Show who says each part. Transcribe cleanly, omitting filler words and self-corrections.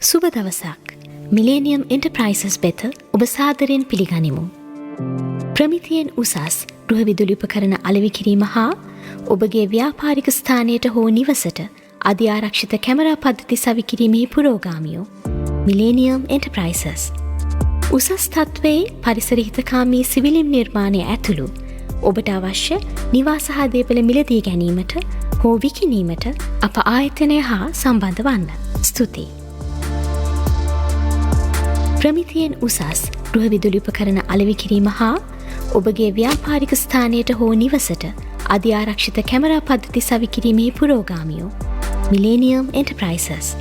Speaker 1: සුබ දවසක්. Millenium Enterprises වෙත ඔබ සාදරයෙන් පිළිගනිමු. ප්‍රමිතියෙන් උසස් ගෘහ විදුලි උපකරණ අලෙවි කිරීම හා ඔබගේ ව්‍යාපාරික ස්ථානයට හෝ නිවසට අධිආරක්ෂිත කැමරා පද්ධති සවි කිරීමෙහි පුරෝගාමියෝ Millenium Enterprises. උසස් තත්ත්වයේ පරිසර හිතකාමී සිවිලිම් නිර්මාණය ඇතුළු ඔබට අවශ්‍ය නිවාස හා දේපළ මිලදී ගැනීමට හෝ විකිණීමට අප ආයතනය හා සම්බන්ධ වන්න. ස්තුතියි. ප්‍රමිතියෙන් උසස් ගෘහ විදුලි උපකරණ අලෙවි කිරීම හා ඔබගේ ව්‍යාපාරික ස්ථානයට හෝ නිවසට අධිආරක්ෂිත කැමරා පද්ධති සවි කිරීමෙහි පුරෝගාමියෝ Millenium Enterprises.